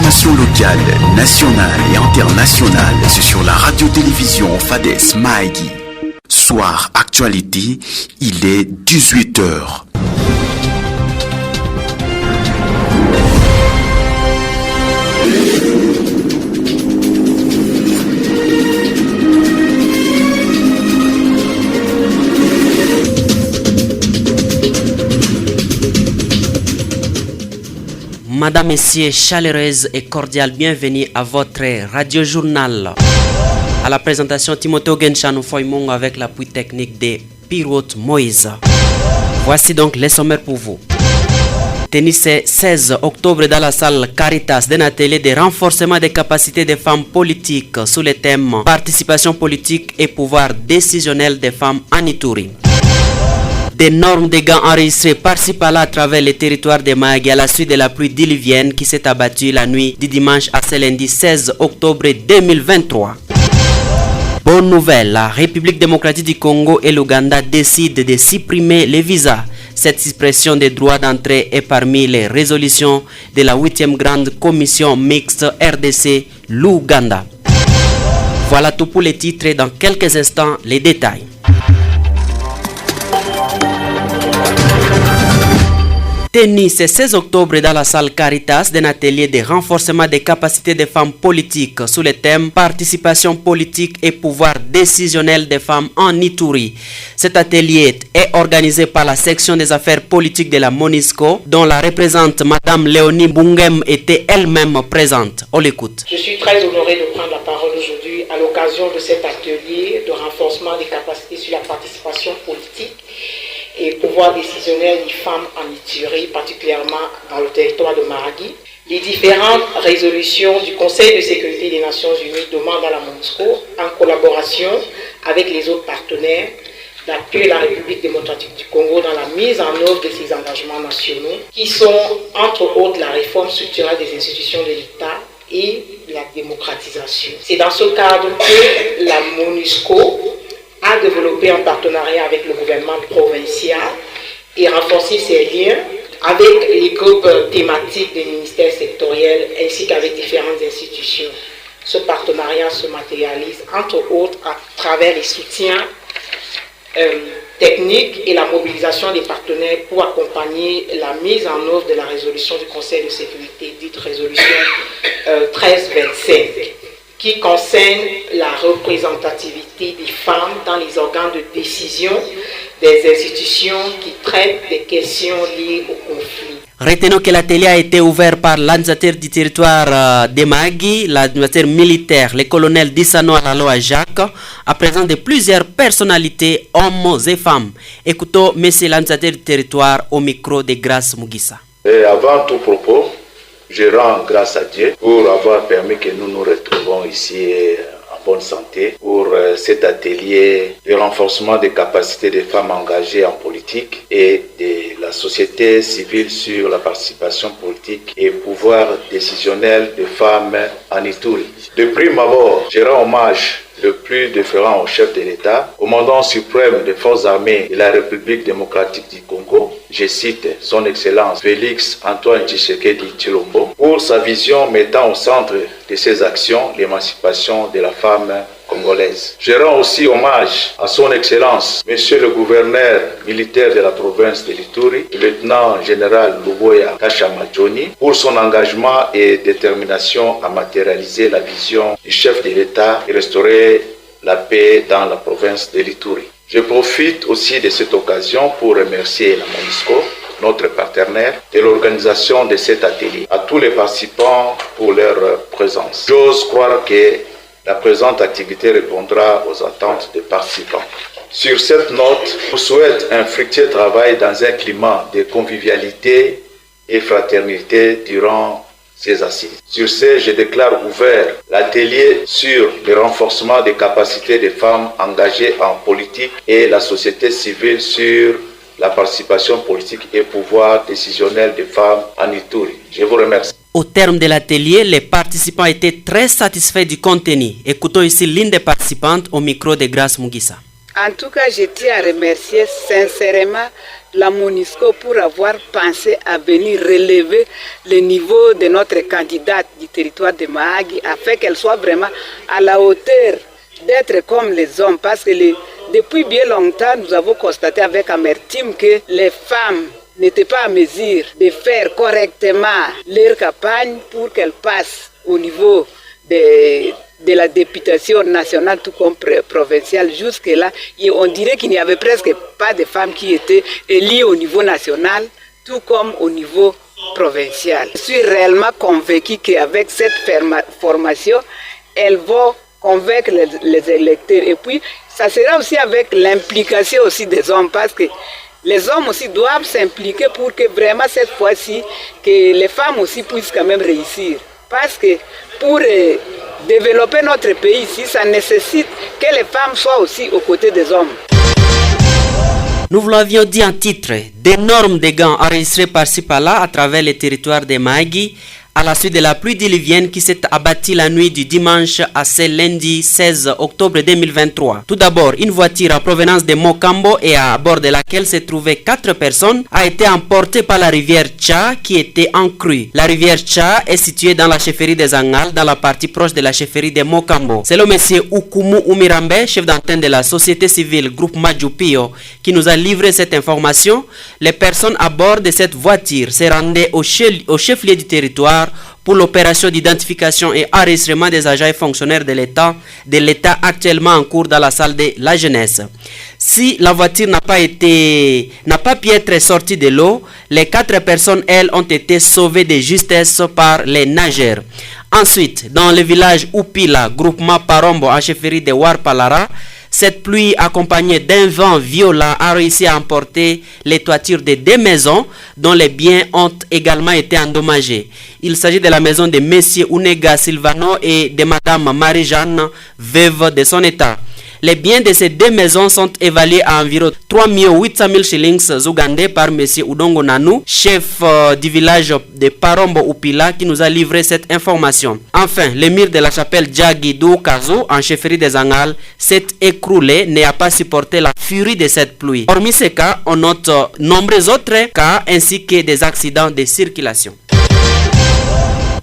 Informations locales, nationales et internationales, c'est sur la radio-télévision Fades Maïgi. Soir actualité, il est 18h. Madame, Messieurs, chaleureuse et cordiale bienvenue à votre radio-journal. À la présentation, Timothée Genchano Foymong avec l'appui technique de Pirote Moïse. Voici donc les sommaires pour vous. Tennis ce 16 octobre dans la salle Caritas d'un atelier de renforcement des capacités des femmes politiques sous le thème participation politique et pouvoir décisionnel des femmes en Ituri. D'énormes dégâts enregistrés par-ci par-là à travers les territoires de Maïgi à la suite de la pluie diluvienne qui s'est abattue la nuit du dimanche à ce lundi 16 octobre 2023. Bonne nouvelle, la République démocratique du Congo et l'Ouganda décident de supprimer les visas. Cette suppression des droits d'entrée est parmi les résolutions de la 8e grande commission mixte RDC l'Ouganda. Voilà tout pour les titres et dans quelques instants les détails. Tennis ce 16 octobre dans la salle Caritas d'un atelier de renforcement des capacités des femmes politiques sous le thème participation politique et pouvoir décisionnel des femmes en Ituri. Cet atelier est organisé par la section des affaires politiques de la MONUSCO dont la représentante Madame Léonie Bungem était elle-même présente. On l'écoute. Je suis très honorée de prendre la parole aujourd'hui à l'occasion de cet atelier de renforcement des capacités sur la participation politique et pouvoir décisionnel des femmes en Ituri, particulièrement dans le territoire de Maïgi. Les différentes résolutions du Conseil de sécurité des Nations Unies demandent à la MONUSCO, en collaboration avec les autres partenaires, d'appuyer la République démocratique du Congo dans la mise en œuvre de ses engagements nationaux, qui sont entre autres la réforme structurelle des institutions de l'État et la démocratisation. C'est dans ce cadre que la MONUSCO a développé un partenariat avec le gouvernement provincial et renforcé ses liens avec les groupes thématiques des ministères sectoriels ainsi qu'avec différentes institutions. Ce partenariat se matérialise entre autres à travers les soutiens techniques et la mobilisation des partenaires pour accompagner la mise en œuvre de la résolution du Conseil de sécurité, dite résolution 1325. Qui concerne la représentativité des femmes dans les organes de décision des institutions qui traitent des questions liées au conflit. Retenons que l'atelier a été ouvert par l'administrateur du territoire de Maïgi, l'administrateur militaire, le colonel Dissano Alaloa Jacques, à présent de plusieurs personnalités, hommes et femmes. Écoutons monsieur l'administrateur du territoire au micro de Grace Mugisa. Et avant tout propos, je rends grâce à Dieu pour avoir permis que nous nous retrouvons ici en bonne santé pour cet atelier de renforcement des capacités des femmes engagées en politique et de la société civile sur la participation politique et pouvoir décisionnel des femmes en Ituri. De prime abord, je rends hommage le plus déférent au chef de l'État, commandant suprême des forces armées de la République démocratique du Congo, je cite son Excellence Félix Antoine Tshisekedi Tshilombo, pour sa vision mettant au centre de ses actions l'émancipation de la femme congolaise. Je rends aussi hommage à son Excellence, Monsieur le gouverneur militaire de la province de l'Ituri, le lieutenant général Luboya Kashama Johnny, pour son engagement et détermination à matérialiser la vision du chef de l'État et restaurer la paix dans la province de l'Ituri. Je profite aussi de cette occasion pour remercier la MONUSCO, notre partenaire, de l'organisation de cet atelier, à tous les participants pour leur présence. J'ose croire que la présente activité répondra aux attentes des participants. Sur cette note, je vous souhaite un fructueux travail dans un climat de convivialité et fraternité durant ces assises. Sur ce, je déclare ouvert l'atelier sur le renforcement des capacités des femmes engagées en politique et la société civile sur la participation politique et pouvoir décisionnel des femmes en Ituri. Je vous remercie. Au terme de l'atelier, les participants étaient très satisfaits du contenu. Écoutons ici l'une des participantes au micro de Grace Mugisa. En tout cas, je tiens à remercier sincèrement la MONUSCO pour avoir pensé à venir relever le niveau de notre candidate du territoire de Mahagi afin qu'elle soit vraiment à la hauteur d'être comme les hommes. Parce que depuis bien longtemps, nous avons constaté avec amertume que les femmes n'étaient pas à mesure de faire correctement leur campagne pour qu'elles passent au niveau de la députation nationale tout comme provinciale. Jusque-là, on dirait qu'il n'y avait presque pas de femmes qui étaient élues au niveau national tout comme au niveau provincial. Je suis réellement convaincu qu'avec cette formation, elles vont convaincre les électeurs. Et puis, ça sera aussi avec l'implication aussi des hommes, parce que les hommes aussi doivent s'impliquer pour que vraiment cette fois-ci, que les femmes aussi puissent quand même réussir. Parce que pour développer notre pays ici, ça nécessite que les femmes soient aussi aux côtés des hommes. Nous vous l'avions dit en titre, d'énormes dégâts enregistrés par-ci par-là à travers les territoires de Mahagi à la suite de la pluie diluvienne qui s'est abattue la nuit du dimanche à ce lundi 16 octobre 2023. Tout d'abord, une voiture en provenance de Mokambo et à bord de laquelle se trouvaient 4 personnes a été emportée par la rivière Tcha qui était en crue. La rivière Tcha est située dans la chefferie des Angals, dans la partie proche de la chefferie de Mokambo. C'est le monsieur Ukumu Umirambe, chef d'antenne de la société civile groupe Majupio, qui nous a livré cette information. Les personnes à bord de cette voiture se rendaient au chef-lieu du territoire pour l'opération d'identification et enregistrement des agents et fonctionnaires de l'État actuellement en cours dans la salle de la jeunesse. Si la voiture n'a pas pu être sortie de l'eau, les 4 personnes, elles, ont été sauvées de justesse par les nageurs. Ensuite, dans le village Upila, groupement Parombo, en chefferie de Warpalara, cette pluie accompagnée d'un vent violent a réussi à emporter les toitures de 2 maisons dont les biens ont également été endommagés. Il s'agit de la maison de Monsieur Unega Silvano et de Madame Marie-Jeanne, veuve de son état. Les biens de ces 2 maisons sont évalués à environ 3 800 000 shillings ougandais par M. Udongo Nanou, chef du village de Parombo Upila, qui nous a livré cette information. Enfin, le mur de la chapelle Djagi Doukazo, en chefferie des Angals, s'est écroulé, n'a pas supporté la furie de cette pluie. Hormis ces cas, on note nombreux autres cas ainsi que des accidents de circulation.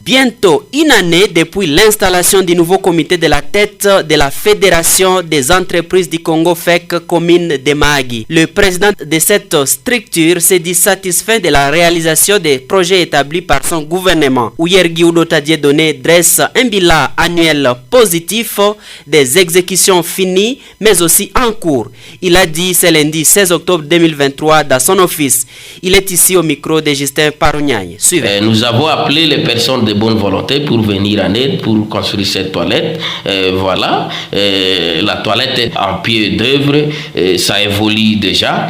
Bientôt une année depuis l'installation du nouveau comité de la tête de la Fédération des entreprises du Congo FEC commune de Mahagi. Le président de cette structure s'est dit satisfait de la réalisation des projets établis par son gouvernement. Uyergi Udota Dieudonné dresse un bilan annuel positif des exécutions finies mais aussi en cours. Il a dit ce lundi 16 octobre 2023 dans son office. Il est ici au micro de Justin Parougnay. Suivez. Nous avons appelé les personnes de bonne volonté pour venir en aide pour construire cette toilette. Voilà, la toilette est en pied d'œuvre, ça évolue déjà.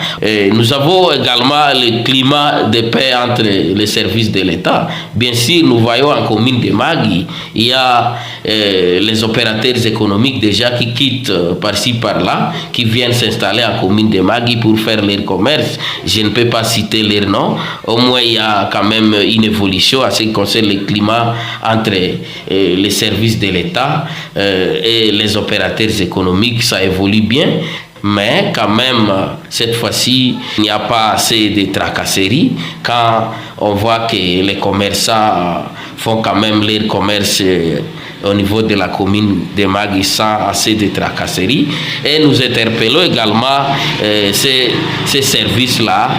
Nous avons également le climat de paix entre les services de l'État. Bien sûr, nous voyons en commune de Mahagi, il y a les opérateurs économiques déjà qui quittent par-ci par-là, qui viennent s'installer en commune de Mahagi pour faire leur commerce. Je ne peux pas citer leur nom. Au moins, il y a quand même une évolution à ce qui concerne le climat entre les services de l'État et les opérateurs économiques. Ça évolue bien. Mais quand même, cette fois-ci, il n'y a pas assez de tracasseries quand on voit que les commerçants font quand même leur commerce au niveau de la commune de Mahagi sans assez de tracasseries. Et nous interpellons également ces services-là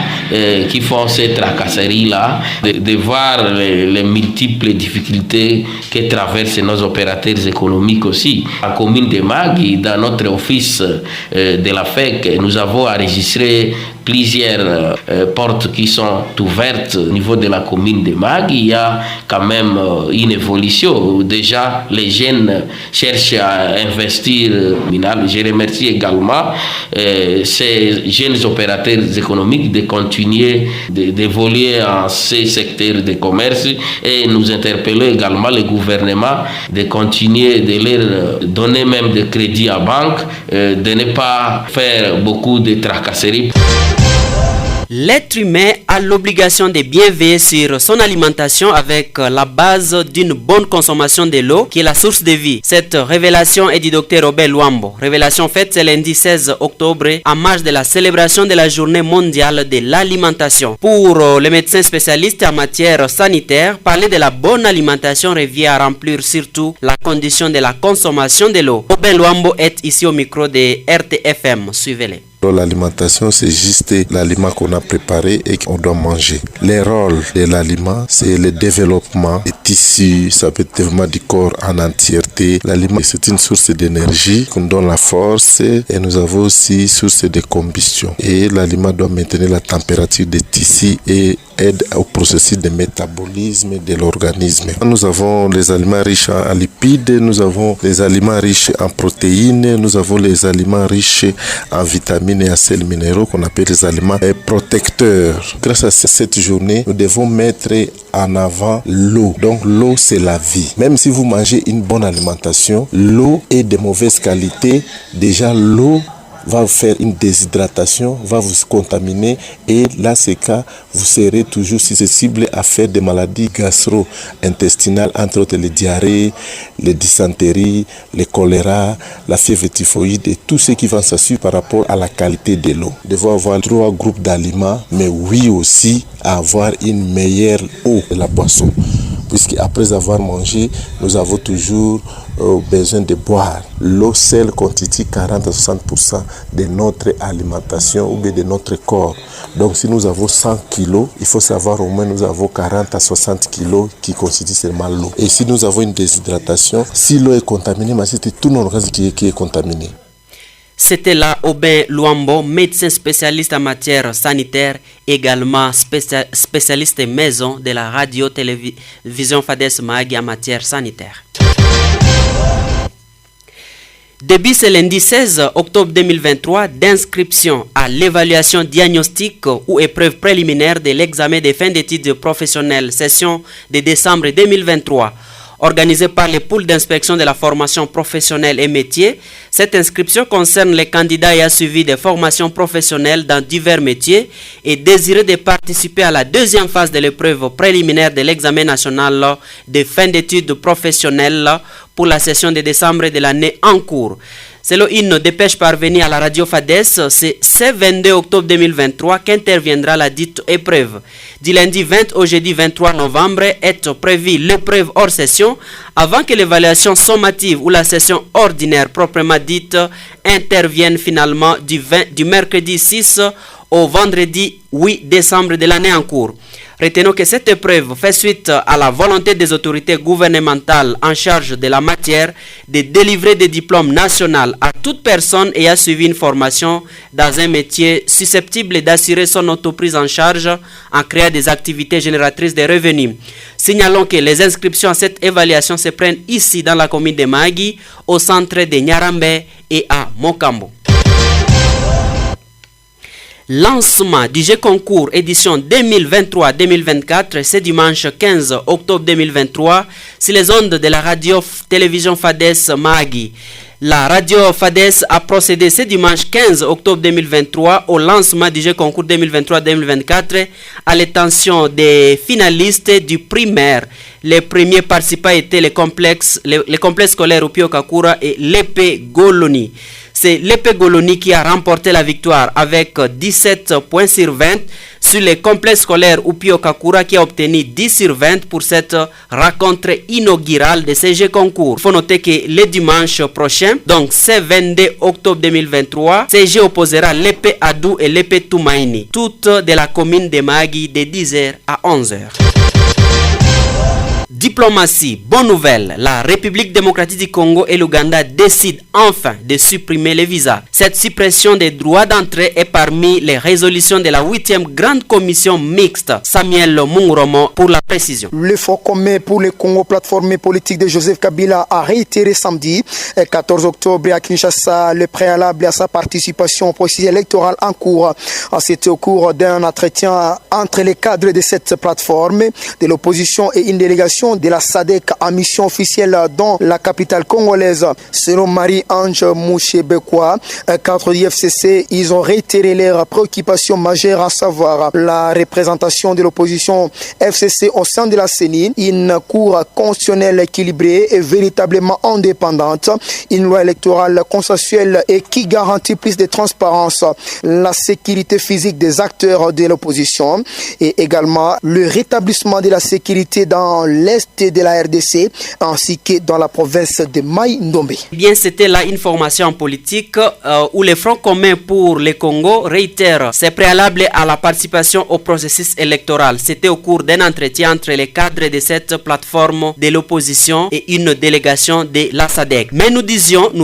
qui font ces tracasseries-là, de voir les multiples difficultés que traversent nos opérateurs économiques aussi. En commune de Mahagi, dans notre office de la FEC, nous avons enregistré plusieurs portes qui sont ouvertes au niveau de la commune de Mahagi. Il y a quand même une évolution. Déjà, les jeunes cherchent à investir. Je remercie également ces jeunes opérateurs économiques de continuer d'évoluer en ces secteurs de commerce, et nous interpellons également le gouvernement de continuer de leur donner même des crédits à banque, de ne pas faire beaucoup de tracasseries. L'être humain a l'obligation de bien veiller sur son alimentation avec la base d'une bonne consommation de l'eau qui est la source de vie. Cette révélation est du Dr Robert Luambo. Révélation faite ce lundi 16 octobre en marge de la célébration de la journée mondiale de l'alimentation. Pour les médecins spécialistes en matière sanitaire, parler de la bonne alimentation revient à remplir surtout la condition de la consommation de l'eau. Robert Luambo est ici au micro de RTFM. Suivez-les. L'alimentation, c'est juste l'aliment qu'on a préparé et qu'on doit manger. Les rôles de l'aliment, c'est le développement des tissus, ça peut être le développement du corps en entièreté. L'aliment, c'est une source d'énergie qui nous donne la force et nous avons aussi source de combustion. Et l'aliment doit maintenir la température des tissus et aide au processus de métabolisme de l'organisme. Nous avons les aliments riches en lipides, nous avons les aliments riches en protéines, nous avons les aliments riches en vitamines et acides minéraux qu'on appelle les aliments protecteurs. Grâce à cette journée, nous devons mettre en avant l'eau. Donc l'eau, c'est la vie. Même si vous mangez une bonne alimentation, l'eau est de mauvaise qualité. Déjà, l'eau va vous faire une déshydratation, va vous contaminer et là, c'est cas, vous serez toujours susceptible à faire des maladies gastro-intestinales, entre autres les diarrhées, les dysenteries, les choléra, la fièvre typhoïde et tout ce qui va s'assurer par rapport à la qualité de l'eau. Nous devons avoir 3 groupes d'aliments, mais oui aussi à avoir une meilleure eau de la boisson. Puisqu'après avoir mangé, nous avons toujours besoin de boire. L'eau seule constitue 40 à 60% de notre alimentation ou bien de notre corps. Donc si nous avons 100 kilos, il faut savoir au moins nous avons 40 à 60 kilos qui constituent seulement l'eau. Et si nous avons une déshydratation, si l'eau est contaminée, c'est tout notre organisme qui est contaminé. C'était là Aubin Luambo, médecin spécialiste en matière sanitaire, également spécialiste maison de la radio-télévision FADES Mahagi en matière sanitaire. Début ce lundi 16 octobre 2023 d'inscription à l'évaluation diagnostique ou épreuve préliminaire de l'examen de fin d'études professionnelles session de décembre 2023. Organisée par les pôles d'inspection de la formation professionnelle et métiers, cette inscription concerne les candidats ayant suivi des formations professionnelles dans divers métiers et désireux de participer à la deuxième phase de l'épreuve préliminaire de l'examen national de fin d'études professionnelles pour la session de décembre de l'année en cours. Selon une dépêche parvenue à la radio FADES, c'est ce 22 octobre 2023 qu'interviendra la dite épreuve. Du lundi 20 au jeudi 23 novembre est prévue l'épreuve hors session avant que l'évaluation sommative ou la session ordinaire proprement dite intervienne finalement du mercredi 6 au vendredi 8 décembre de l'année en cours. Retenons que cette épreuve fait suite à la volonté des autorités gouvernementales en charge de la matière de délivrer des diplômes nationaux à toute personne ayant suivi une formation dans un métier susceptible d'assurer son autoprise en charge en créant des activités génératrices de revenus. Signalons que les inscriptions à cette évaluation se prennent ici dans la commune de Mahagi, au centre de Nyarambe et à Mokambo. Lancement du jeu concours édition 2023-2024, c'est dimanche 15 octobre 2023 sur les ondes de la radio-télévision FADES Mahagi. La radio FADES a procédé ce dimanche 15 octobre 2023 au lancement du jeu concours 2023-2024 à l'intention des finalistes du primaire. Les premiers participants étaient les complexes scolaires Upio Kakura et l'épée Goloni. C'est l'épée Goloni qui a remporté la victoire avec 17 points sur 20 sur les complexes scolaires Upio Kakura qui a obtenu 10 sur 20 pour cette rencontre inaugurale de ces jeux concours. Il faut noter que le dimanche prochain, donc ce 22 octobre 2023, ces jeux opposera l'épée Adou et l'épée Toumaini, toutes de la commune de Mahagi de 10h à 11h. Diplomatie, bonne nouvelle, la République démocratique du Congo et l'Ouganda décident enfin de supprimer les visas. Cette suppression des droits d'entrée est parmi les résolutions de la 8e grande commission mixte. Samuel Munguromo pour la précision. Le Front commun pour le Congo, plateforme politique de Joseph Kabila, a réitéré samedi 14 octobre à Kinshasa le préalable à sa participation au processus électoral en cours. C'était au cours d'un entretien entre les cadres de cette plateforme, de l'opposition et une délégation délégation de la SADC en mission officielle dans la capitale congolaise. Selon Marie-Ange Mouchebekwa, cadre du FCC, ils ont réitéré leurs préoccupations majeures, à savoir la représentation de l'opposition FCC au sein de la CENI, une cour constitutionnelle équilibrée et véritablement indépendante, une loi électorale consensuelle et qui garantit plus de transparence, la sécurité physique des acteurs de l'opposition et également le rétablissement de la sécurité dans l'est de la RDC ainsi que dans la province de Mai-Ndombe. Bien, c'était là une formation politique où le Front commun pour le Congo réitère ses préalables à la participation au processus électoral. C'était au cours d'un entretien entre les cadres de cette plateforme de l'opposition et une délégation de la SADC. Mais nous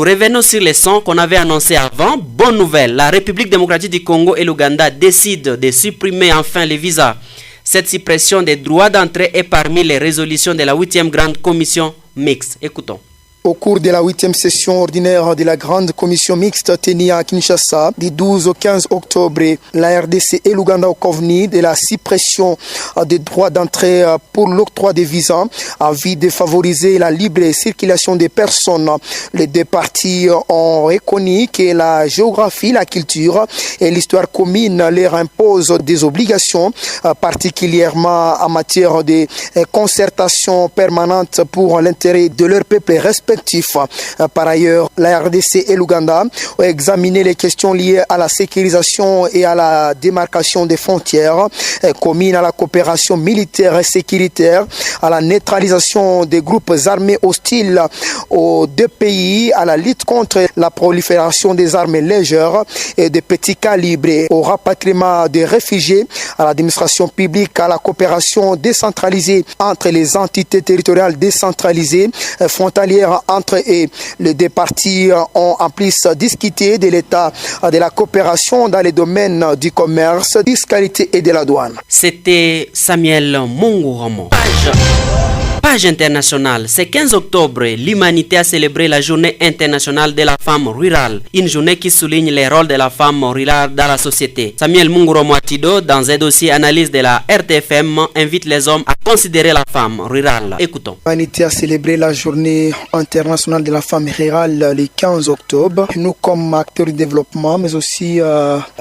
revenons sur les sons qu'on avait annoncés avant. Bonne nouvelle, la République démocratique du Congo et l'Ouganda décident de supprimer enfin les visas. Cette suppression des droits d'entrée est parmi les résolutions de la 8e grande commission mixte. Écoutons. Au cours de la 8e session ordinaire de la grande commission mixte tenue à Kinshasa du 12 au 15 octobre, la RDC et l'Ouganda ont convenu de la suppression des droits d'entrée pour l'octroi des visas en vue de favoriser la libre circulation des personnes. Les deux parties ont reconnu que la géographie, la culture et l'histoire commune leur imposent des obligations, particulièrement en matière de concertation permanente pour l'intérêt de leur peuple respectif. Par ailleurs, la RDC et l'Ouganda ont examiné les questions liées à la sécurisation et à la démarcation des frontières communes, à la coopération militaire et sécuritaire, à la neutralisation des groupes armés hostiles aux deux pays, à la lutte contre la prolifération des armes légères et de petits calibres, au rapatriement des réfugiés, à l'administration publique, à la coopération décentralisée entre les entités territoriales décentralisées, frontalières entre eux. Les deux parties ont en plus discuté de l'état de la coopération dans les domaines du commerce, fiscalité et de la douane. C'était Samuel Munguramo. Page internationale. Ce 15 octobre, l'humanité a célébré la journée internationale de la femme rurale. Une journée qui souligne les rôles de la femme rurale dans la société. Samuel Munguramo Atido, dans un dossier analyse de la RTFM, invite les hommes à considérer la femme rurale. Écoutons. L'humanité a célébré la journée internationale de la femme rurale le 15 octobre. Nous, comme acteurs du développement, mais aussi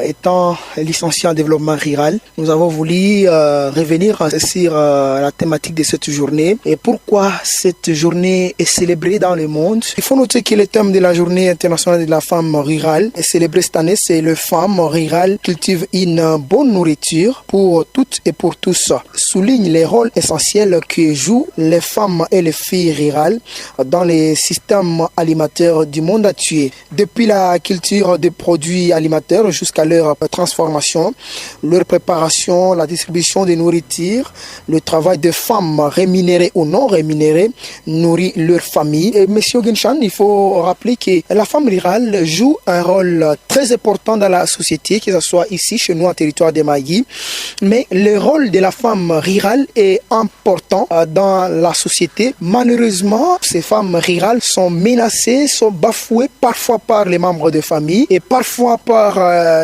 étant licenciés en développement rural, nous avons voulu revenir sur la thématique de cette journée. Et pourquoi cette journée est célébrée dans le monde? Il faut noter que le thème de la journée internationale de la femme rurale est célébré cette année, c'est le femme rurale cultive une bonne nourriture pour toutes et pour tous. Souligne les rôles essentiels que jouent les femmes et les filles rurales dans les systèmes alimentaires du monde entier. Depuis la culture des produits alimentaires jusqu'à leur transformation, leur préparation, la distribution des nourritures, le travail des femmes rémunérées ou non rémunérées nourrit leur famille. Et M. Genshan, il faut rappeler que la femme rurale joue un rôle très important dans la société, que ce soit ici, chez nous, en territoire de Maï. Mais le rôle de la femme rurale est important dans la société. Malheureusement, ces femmes rurales sont menacées, sont bafouées parfois par les membres de famille et parfois par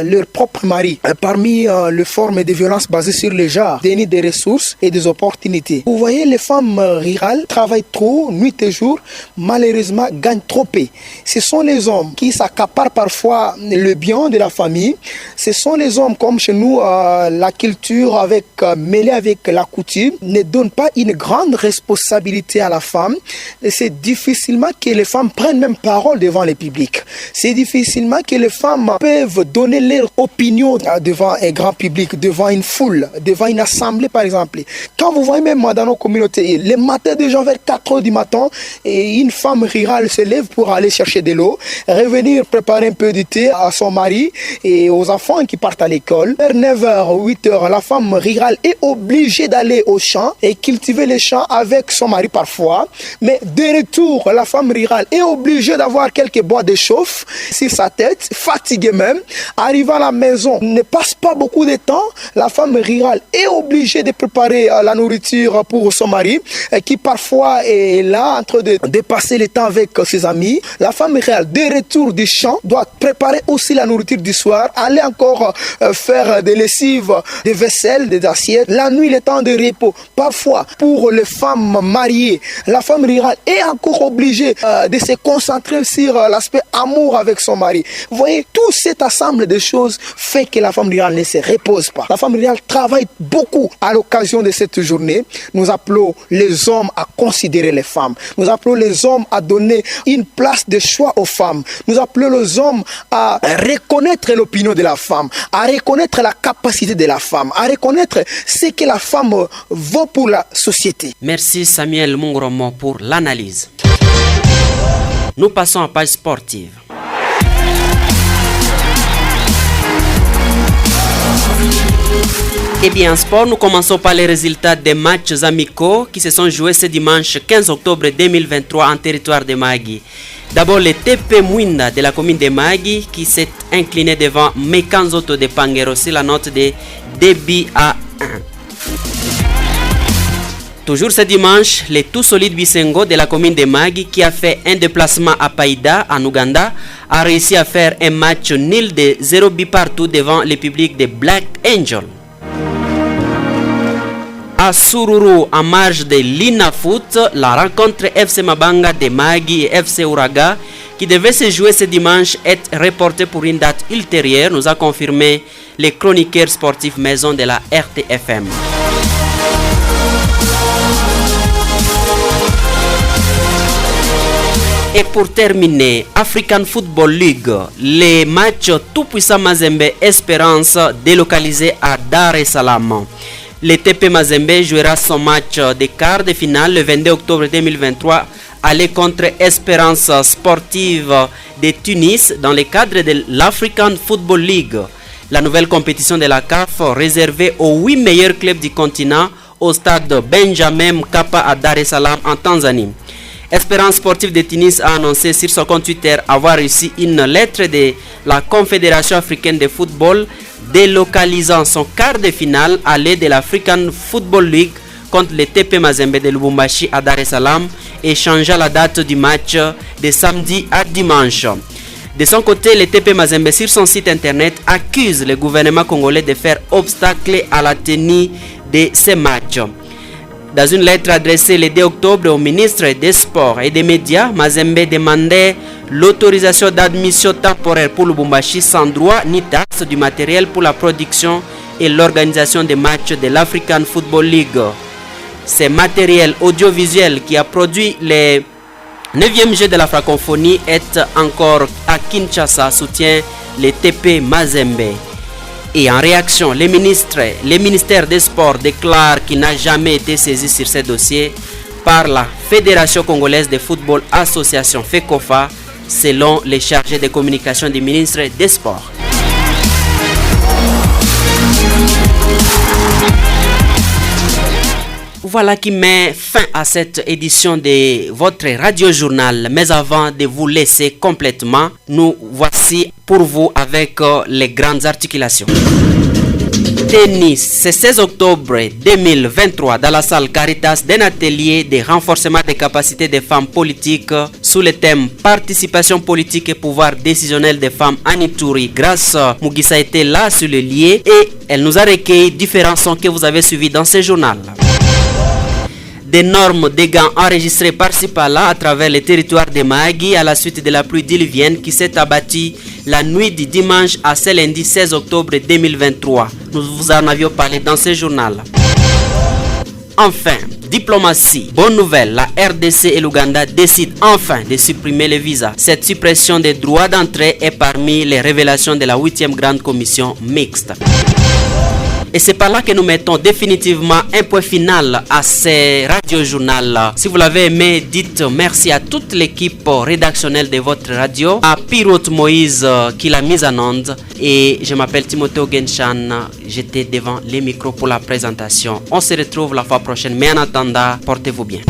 leur propre mari. Parmi les formes de violence basées sur le genre, déni des ressources et des opportunités. Vous voyez, les femmes rurales travaillent trop, nuit et jour, malheureusement gagnent trop peu. Ce sont les hommes qui s'accaparent parfois le bien de la famille. Ce sont les hommes, comme chez nous, la culture mêlée avec la coutume ne donne pas une grande responsabilité à la femme. C'est difficilement que les femmes prennent même parole devant le public. C'est difficilement que les femmes peuvent donner leur opinion devant un grand public, devant une foule, devant une assemblée par exemple. Quand vous voyez même dans nos communautés, les matins déjà vers 4 h du matin, et une femme rurale se lève pour aller chercher de l'eau, revenir préparer un peu de thé à son mari et aux enfants qui partent à l'école. Vers 9 h, 8 h, la femme rurale est obligée d'aller au champ et cultiver les champs avec son mari parfois. Mais de retour, la femme rurale est obligée d'avoir quelques bois de chauffe sur sa tête, fatiguée même. Arrivant à la maison, ne passe pas beaucoup de temps. La femme rurale est obligée de préparer la nourriture pour son mari. qui parfois est là en train de passer le temps avec ses amis. La femme rurale, de retour du champ, doit préparer aussi la nourriture du soir, aller encore faire des lessives, des vaisselles, des assiettes. La nuit, le temps de repos. Parfois, pour les femmes mariées, la femme rurale est encore obligée de se concentrer sur l'aspect amour avec son mari. Vous voyez, tout cet ensemble de choses fait que la femme rurale ne se repose pas. La femme rurale travaille beaucoup. À l'occasion de cette journée, nous appelons les hommes à considérer les femmes. Nous appelons les hommes à donner une place de choix aux femmes. Nous appelons les hommes à reconnaître l'opinion de la femme, à reconnaître la capacité de la femme, à reconnaître ce que la femme vaut pour la société. Merci Samuel Mungromo pour l'analyse. Nous passons à la page sportive. Et bien en sport, nous commençons par les résultats des matchs amicaux qui se sont joués ce dimanche 15 octobre 2023 en territoire de Mahagi. D'abord le TP Mwinda de la commune de Mahagi qui s'est incliné devant Mekanzoto de Pangero sur la note de 2 buts à 1. Toujours ce dimanche, le tout solide Bisengo de la commune de Mahagi qui a fait un déplacement à Païda en Ouganda a réussi à faire un match nul de 0 buts partout devant le public de Black Angel. À Sururu, en marge de Lina Foot, la rencontre FC Mabanga de Mahagi et FC Uraga qui devait se jouer ce dimanche est reportée pour une date ultérieure, nous a confirmé les chroniqueurs sportifs maison de la RTFM. Et pour terminer, African Football League, les matchs tout-puissant Mazembe Espérance délocalisé à Dar es Salaam. Le TP Mazembe jouera son match de quart de finale le 22 octobre 2023 aller contre Espérance Sportive de Tunis dans le cadre de l'African Football League, la nouvelle compétition de la CAF réservée aux 8 meilleurs clubs du continent au stade Benjamin Mkapa à Dar es Salaam en Tanzanie. Espérance Sportive de Tunis a annoncé sur son compte Twitter avoir reçu une lettre de la Confédération africaine de football délocalisant son quart de finale à l'aide de l'African Football League contre le TP Mazembe de Lubumbashi à Dar es Salaam et changeant la date du match de samedi à dimanche. De son côté, le TP Mazembe sur son site internet accuse le gouvernement congolais de faire obstacle à la tenue de ces matchs. Dans une lettre adressée le 2 octobre au ministre des Sports et des Médias, Mazembe demandait l'autorisation d'admission temporaire pour Lubumbashi sans droit ni taxe du matériel pour la production et l'organisation des matchs de l'African Football League. Ce matériel audiovisuel qui a produit le 9e jeu de la francophonie est encore à Kinshasa, soutient le TP Mazembe. Et en réaction, le ministère des Sports déclare qu'il n'a jamais été saisi sur ce dossier par la Fédération congolaise de football association FECOFA, selon les chargés de communication du ministre des Sports. Voilà qui met fin à cette édition de votre radio-journal. Mais avant de vous laisser complètement, nous voici pour vous avec les grandes articulations. Tennis, c'est 16 octobre 2023 dans la salle Caritas d'un atelier de renforcement des capacités des femmes politiques sous le thème participation politique et pouvoir décisionnel des femmes en Ituri. Grâce Mugisa était là sur le lieu et elle nous a recueilli différents sons que vous avez suivis dans ce journal. D'énormes dégâts enregistrés par-ci par-là à travers le territoire de Mahagi à la suite de la pluie diluvienne qui s'est abattue la nuit du dimanche à ce lundi 16 octobre 2023. Nous vous en avions parlé dans ce journal. Enfin, diplomatie. Bonne nouvelle, la RDC et l'Ouganda décident enfin de supprimer les visas. Cette suppression des droits d'entrée est parmi les révélations de la 8e grande commission mixte. Et c'est par là que nous mettons définitivement un point final à ce radio-journal. Si vous l'avez aimé, dites merci à toute l'équipe rédactionnelle de votre radio, à Pirote Moïse qui l'a mise en onde. Et je m'appelle Timothée Genshan, j'étais devant les micros pour la présentation. On se retrouve la fois prochaine, mais en attendant, portez-vous bien.